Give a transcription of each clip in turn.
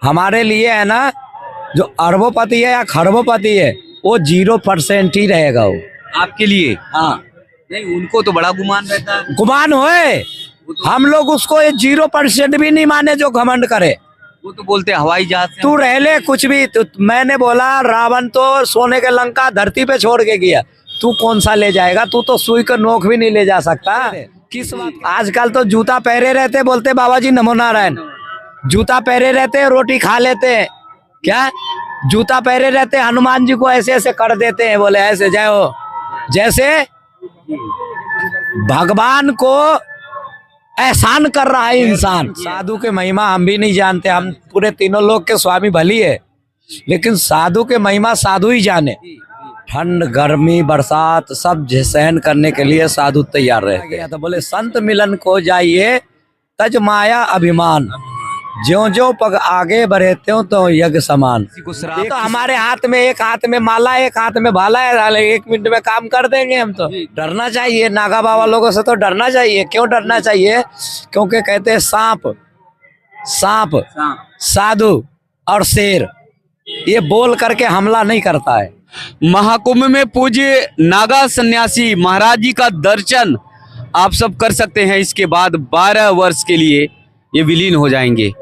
हमारे लिए है ना, जो अरबोपति है या खरबोपति है वो 0% ही रहेगा वो। आपके लिए? हाँ, नहीं, उनको तो बड़ा गुमान रहता है। गुमान होए, हम लोग उसको 0% भी नहीं माने जो घमंड करे। वो तो बोलते हैं हवाई जहाज से तू रह ले कुछ भी, मैंने बोला रावण तो सोने के लंका धरती पे छोड़ के गया, तू कौन सा ले जाएगा? तू तो सुई का नोक भी नहीं ले जा सकता। किस बात? आजकल तो जूता पहरे रहते, बोलते बाबा जी नमो नारायण। जूता पहरे रहते, रोटी खा लेते हैं क्या? जूता पहरे रहते, हनुमान जी को ऐसे ऐसे कर देते हैं, बोले ऐसे जय हो, जैसे भगवान को एहसान कर रहा है इंसान। साधु के महिमा हम भी नहीं जानते, हम पूरे तीनों लोग के स्वामी भली है, लेकिन साधु के महिमा साधु ही जाने। ठंड गर्मी बरसात सब सहन करने के लिए साधु तैयार रहते हैं। तो बोले संत मिलन को जाइए तज माया अभिमान, ज्यो ज्यो पग आगे बढ़े त्यों तो यज्ञ समान। तो हमारे हाथ में, एक हाथ में माला एक हाथ में भाला है, 1 मिनट में काम कर देंगे हम तो। डरना चाहिए, नागा बाबा लोगों से तो डरना चाहिए। क्यों डरना चाहिए? क्योंकि कहते हैं सांप सांप साधु और शेर ये बोल करके हमला नहीं करता है। महाकुंभ में पूज्य नागा सन्यासी महाराज जी का दर्शन आप सब कर सकते हैं। इसके बाद 12 वर्ष के लिए ये विलीन हो जाएंगे।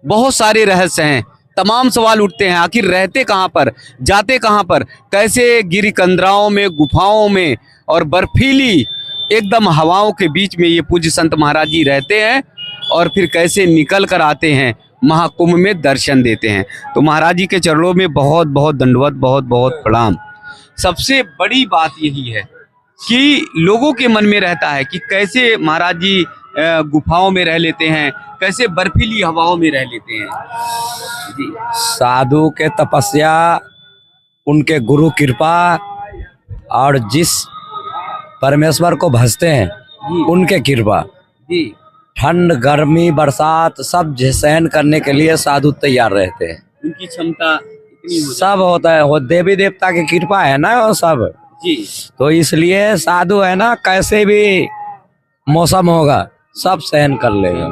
बहुत सारे रहस्य हैं, तमाम सवाल उठते हैं, आखिर रहते कहाँ पर, जाते कहाँ पर, कैसे गिरी कंदराओं में, गुफाओं में और बर्फीली एकदम हवाओं के बीच में ये पूज्य संत महाराज जी रहते हैं और फिर कैसे निकल कर आते हैं, महाकुंभ में दर्शन देते हैं। तो महाराज जी के चरणों में बहुत बहुत दंडवत, बहुत बहुत प्रणाम। सबसे बड़ी बात यही है कि लोगों के मन में रहता है कि कैसे महाराज जी गुफाओं में रह लेते हैं, कैसे बर्फीली हवाओं में रह लेते हैं जी। साधु के तपस्या, उनके गुरु कृपा और जिस परमेश्वर को भजते हैं उनके कृपा जी। ठंड गर्मी बरसात सब सहन करने के लिए साधु तैयार रहते हैं। उनकी क्षमता इतनी सब होता है, वो देवी देवता की कृपा है ना वो सब जी। तो इसलिए साधु है ना, कैसे भी मौसम होगा सब सहन कर लेगा।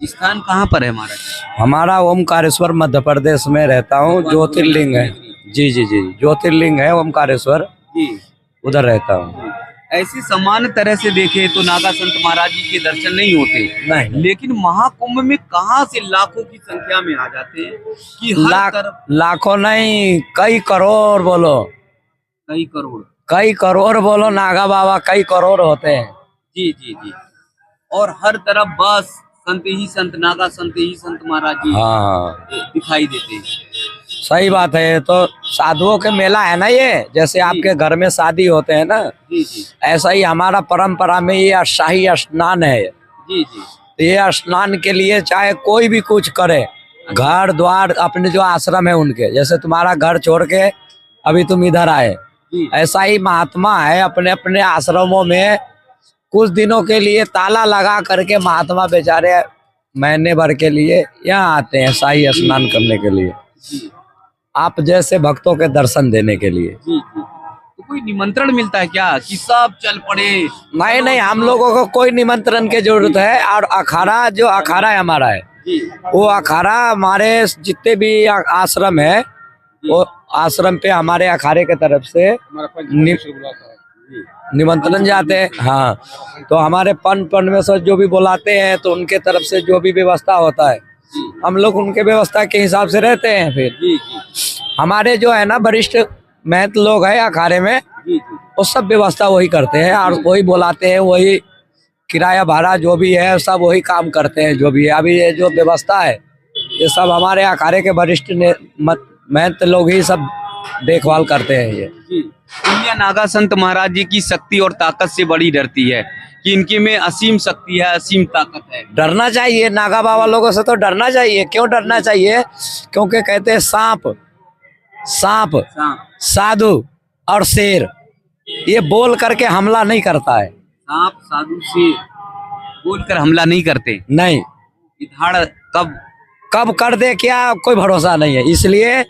स्थान कहाँ पर है महाराज? हमारा ओमकारेश्वर मध्य प्रदेश में रहता हूँ, ज्योतिर्लिंग है। जी जी जी, ज्योतिर्लिंग है ओमकारेश्वर जी, उधर रहता हूँ। ऐसी सामान्य तरह से देखे तो नागा संत महाराज जी के दर्शन नहीं होते, नहीं, लेकिन महाकुंभ में कहाँ से लाखों की संख्या में आ जाते हैं कि हर तरफ लाखों नहीं, कई करोड़ बोलो, कई करोड़ बोलो, नागा बाबा कई करोड़ होते हैं। जी जी जी। और हर तरफ बस संत ही संत, नागा संत ही संत महाराज जी हाँ दिखाई देते हैं। सही बात है। तो साधुओं के मेला है ना ये, जैसे आपके घर में शादी होते हैं ना, जी जी ऐसा ही हमारा परंपरा में ये शाही स्नान है। जी जी। तो ये स्नान के लिए चाहे कोई भी कुछ करे, घर द्वार अपने जो आश्रम है उनके, जैसे तुम्हारा घर छोड़ के अभी तुम इधर आए, ऐसा ही महात्मा है अपने अपने आश्रमों में कुछ दिनों के लिए ताला लगा करके महात्मा बेचारे महीने भर के लिए यहाँ आते हैं शाही स्नान करने के लिए, आप जैसे भक्तों के दर्शन देने के लिए। तो कोई निमंत्रण मिलता है क्या कि सब चल पड़े? नहीं नहीं, हम लोगों को कोई निमंत्रण की जरूरत है। और अखाड़ा, जो अखाड़ा है हमारा है, वो अखाड़ा हमारे जितने भी आश्रम है, वो आश्रम पे हमारे अखाड़े के तरफ से निमंत्रण जाते हैं। हाँ, तो हमारे परमेश्वर जो भी बुलाते हैं तो उनके तरफ से जो भी व्यवस्था होता है हम लोग उनके व्यवस्था के हिसाब से रहते हैं। फिर हमारे जो है ना वरिष्ठ महंत लोग हैं अखाड़े में, वो सब व्यवस्था वही करते हैं और वही बुलाते हैं, वही किराया भाड़ा जो भी है सब वही काम करते हैं। जो भी है अभी ये जो व्यवस्था है ये सब हमारे अखाड़े के वरिष्ठ महंत लोग ही सब देखभाल करते हैं। ये दुनिया नागा संत महाराज जी की शक्ति और ताकत से बड़ी डरती है कि इनके में असीम शक्ति है, असीम ताकत है। डरना चाहिए, नागा बाबा लोगों से तो डरना चाहिए। क्यों डरना चाहिए? क्योंकि कहते हैं सांप साधु और शेर ये बोल करके हमला नहीं करता है। सांप साधु शेर बोलकर हमला नहीं करते, नहीं, धाड़ कब कर दे क्या कोई भरोसा नहीं है। इसलिए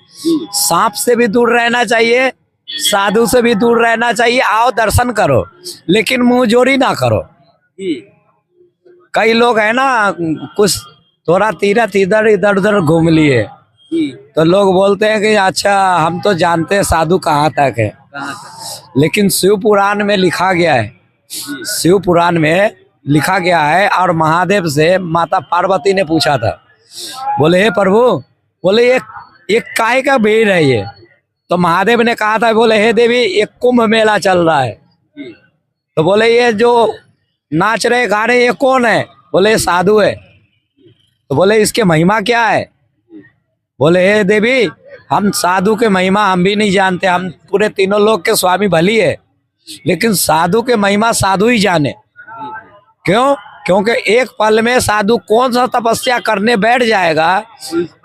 सांप से भी दूर रहना चाहिए, साधु से भी दूर रहना चाहिए। आओ दर्शन करो, लेकिन मुंह जोड़ी ना करो। कई लोग है ना, कुछ थोड़ा तीरथ इधर इधर उधर घूम लिए तो लोग बोलते हैं कि अच्छा हम तो जानते हैं साधु कहाँ तक है, लेकिन शिव पुराण में लिखा गया है, शिव पुराण में लिखा गया है। और महादेव से माता पार्वती ने पूछा था, बोले हे प्रभु, बोले ये काहे का भीड़ है ये? तो महादेव ने कहा था, बोले हे देवी एक कुंभ मेला चल रहा है। तो बोले ये जो नाच रहे गा रहे ये कौन है? बोले ये साधु है। तो बोले इसके महिमा क्या है? बोले हे देवी हम साधु के महिमा हम भी नहीं जानते, हम पूरे तीनों लोग के स्वामी भली है, लेकिन साधु के महिमा साधु ही जाने। क्यों? क्योंकि एक पल में साधु कौन सा तपस्या करने बैठ जाएगा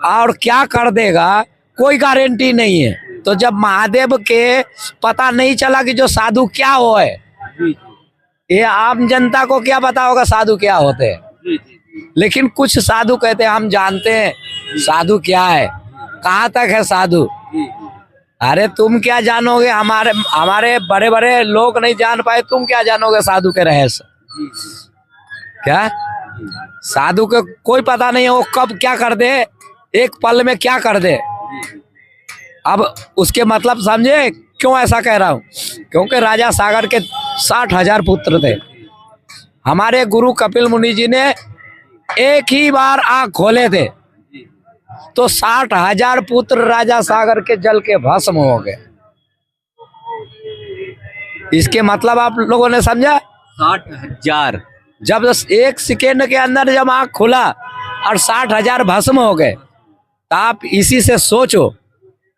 और क्या कर देगा कोई गारंटी नहीं है। तो जब महादेव के पता नहीं चला कि जो साधु क्या हो है, ये आम जनता को क्या पता होगा साधु क्या होते हैं। लेकिन कुछ साधु कहते हैं हम जानते हैं साधु क्या है, कहाँ तक है साधु। अरे तुम क्या जानोगे, हमारे बड़े बड़े लोग नहीं जान पाए, तुम क्या जानोगे साधु के रहस्य? क्या साधु को कोई पता नहीं है वो कब क्या कर दे, एक पल में क्या कर दे। अब उसके मतलब समझे क्यों ऐसा कह रहा हूँ? क्योंकि राजा सागर के 60,000 पुत्र थे। हमारे गुरु कपिल मुनि जी ने एक ही बार आँख खोले थे तो 60,000 पुत्र राजा सागर के जल के भस्म हो गए। इसके मतलब आप लोगों ने समझा? 60,000 जब एक सेकेंड के अंदर जब आँख खुला और 60,000 भस्म हो गए, तो आप इसी से सोचो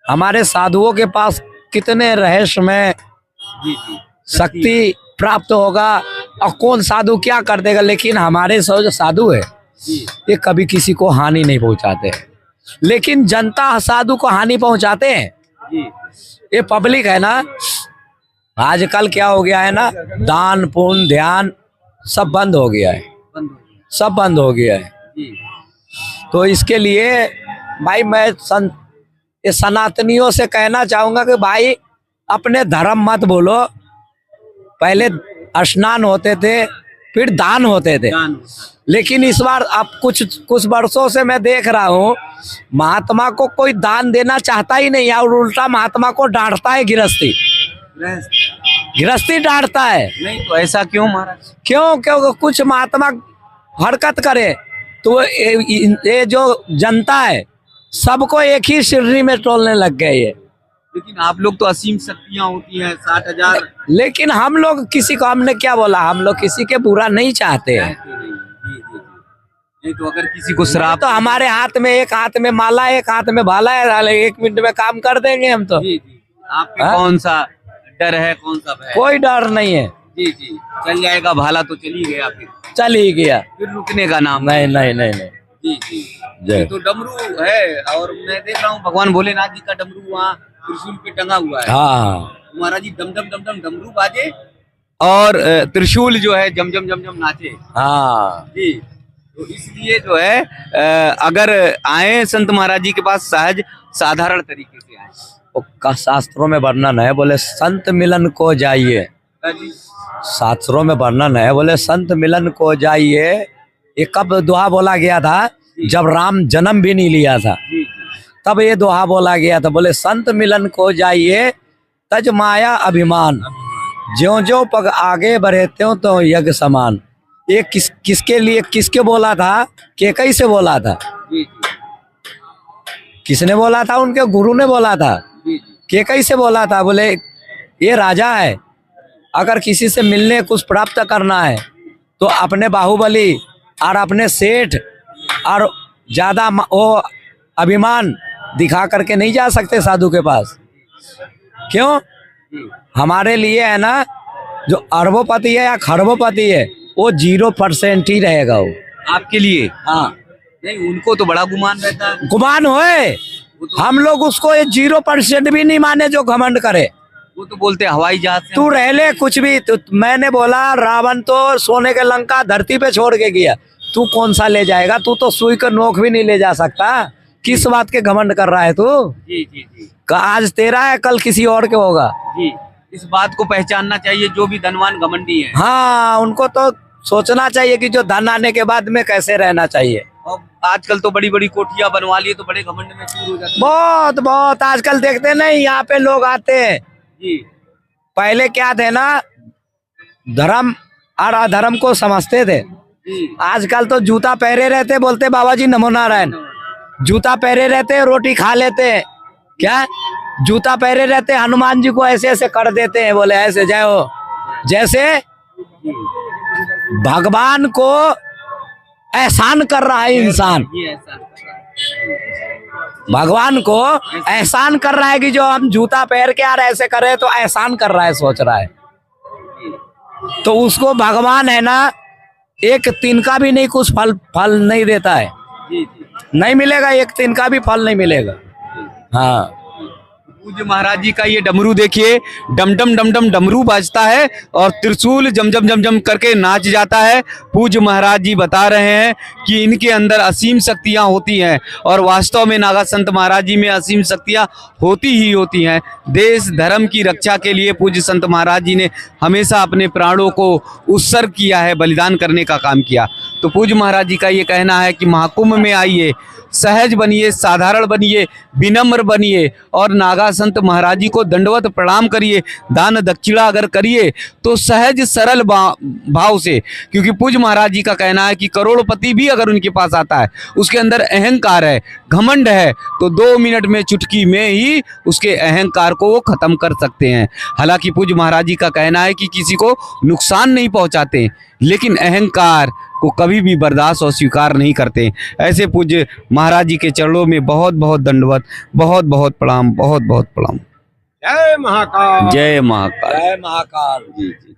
हमारे साधुओं के पास कितने रहस्यमय शक्ति प्राप्त होगा और कौन साधु क्या कर देगा। लेकिन हमारे जो साधु है ये कभी किसी को हानि नहीं पहुंचाते, लेकिन जनता साधु को हानि पहुंचाते हैं। ये पब्लिक है ना, आजकल क्या हो गया है ना, दान पुण्य ध्यान सब बंद हो गया है, सब बंद हो गया है। तो इसके लिए भाई मैं ये सनातनियों से कहना चाहूंगा कि भाई अपने धर्म मत बोलो। पहले स्नान होते थे फिर दान होते थे, लेकिन इस बार अब कुछ वर्षों से मैं देख रहा हूँ महात्मा को कोई दान देना चाहता ही नहीं है और उल्टा महात्मा को डांटता है गृहस्थी डांटता है। नहीं तो ऐसा क्यों महाराज? क्योंकि कुछ महात्मा हरकत करे तो ये जो जनता है सबको एक ही श्रेणी में तोलने लग गए ये। लेकिन आप लोग तो असीम शक्तियां होती हैं, 60,000। लेकिन हम लोग किसी को, हमने क्या बोला, हम लोग किसी के बुरा नहीं चाहते हैं। नहीं तो अगर किसी को श्राप, तो हमारे हाथ में एक हाथ में माला एक हाथ में भाला है, 1 मिनट में काम कर देंगे हम तो। आपके कौन सा डर है, कौन सा भय? कोई डर नहीं है। जी चल जाएगा भाला तो चल ही गया, चल ही गया, फिर रुकने का नाम नहीं नहीं नहीं नहीं। जी तो डमरू है और मैं देख रहा हूँ भगवान भोलेनाथ जी का डमरू वहाँ त्रिशूल पे टंगा हुआ है। हाँ महाराज जी दम दम दम दम डमरू बाजे और त्रिशूल जो है जम जम जम जम नाचे। हाँ जी तो इसलिए जो है अगर आए संत महाराज जी के पास सहज साधारण तरीके से आए, का शास्त्रों में वर्णन है, बोले संत मिलन को जाइए। शास्त्रों में वर्णन है, बोले संत मिलन को जाइए। ये कब दोहा बोला गया था? जब राम जन्म भी नहीं लिया था तब ये दोहा बोला गया था। बोले संत मिलन को जाइए तज माया अभिमान, ज्यों ज्यों पग आगे बढ़े त्यों तो यज्ञ समान। ये किसके लिए, किसके बोला था? केकई से बोला था। किसने बोला था? उनके गुरु ने बोला था। केकई से बोला था। बोले ये राजा है, अगर किसी से मिलने कुछ प्राप्त करना है तो अपने बाहुबली और अपने सेठ और ज्यादा वो अभिमान दिखा करके नहीं जा सकते साधु के पास। क्यों? हमारे लिए है ना, जो अरबोपति है या खरबोपति है वो 0% ही रहेगा वो आपके लिए। हाँ नहीं उनको तो बड़ा गुमान रहता है। गुमान होए, हम लोग उसको ये 0% भी नहीं माने जो घमंड करे। वो तो बोलते हवाई जहाज से तू रह ले कुछ भी। तो मैंने बोला रावण तो सोने के लंका धरती पे छोड़ के गया, तू कौन सा ले जाएगा? तू तो सुई का नोक भी नहीं ले जा सकता। किस बात के घमंड कर रहा है तू? जी आज तेरा है कल किसी और के होगा। जी इस बात को पहचानना चाहिए जो भी धनवान घमंडी है। हाँ उनको तो सोचना चाहिए कि जो धन आने के बाद में कैसे रहना चाहिए। अब आजकल तो बड़ी बड़ी कोठियां बनवा लिए तो बड़े घमंड में चूर हो जाते हैं। बहुत बहुत आजकल देखते नहीं, यहाँ पे लोग आते हैं। जी पहले क्या थे ना, धर्म और अधर्म को समझते थे। जी आजकल तो जूता पहरे रहते, बोलते बाबा जी नमो नारायण। जूता पहरे रहते, रोटी खा लेते हैं। क्या जूता पहरे रहते, हनुमान जी को ऐसे ऐसे कर देते हैं, बोले ऐसे जय हो। जैसे भगवान को एहसान कर रहा है इंसान, ये ऐसा भगवान को एहसान कर रहा है कि जो हम जूता पहन के आ रहे ऐसे कर रहे हैं, तो एहसान कर रहा है, सोच रहा है। तो उसको भगवान है ना, एक तिनका भी नहीं, कुछ फल नहीं देता है। जी जी नहीं मिलेगा, एक तिनका भी फल नहीं मिलेगा। हाँ, पूज्य महाराज जी का ये डमरू देखिए, डमडम डमडम डमरू बाजता है और त्रिशूल जमजम जमजम करके नाच जाता है। पूज्य महाराज जी बता रहे हैं कि इनके अंदर असीम शक्तियां होती हैं और वास्तव में नागा संत महाराज जी में असीम शक्तियां होती ही होती हैं। देश धर्म की रक्षा के लिए पूज्य संत महाराज जी ने हमेशा अपने प्राणों को उत्सर्ग किया है, बलिदान करने का काम किया। तो पूज्य महाराज जी का ये कहना है कि महाकुंभ में आइए, सहज बनिए, साधारण बनिए, विनम्र बनिए और नागा संत महाराज जी को दंडवत प्रणाम करिए। दान दक्षिणा अगर करिए तो सहज सरल भाव से, क्योंकि पूज्य महाराज जी का कहना है कि करोड़पति भी अगर उनके पास आता है, उसके अंदर अहंकार है, घमंड है, तो 2 मिनट में, चुटकी में ही उसके अहंकार को वो खत्म कर सकते हैं। हालांकि पूज्य महाराज जी का कहना है कि किसी को नुकसान नहीं पहुंचाते, लेकिन अहंकार को कभी भी बर्दाश्त और स्वीकार नहीं करते। ऐसे पूज्य महाराज जी के चरणों में बहुत बहुत दंडवत, बहुत बहुत प्रणाम, बहुत बहुत प्रणाम। जय महाकाल। जय महाकाल। जय महाकाल। जी जी।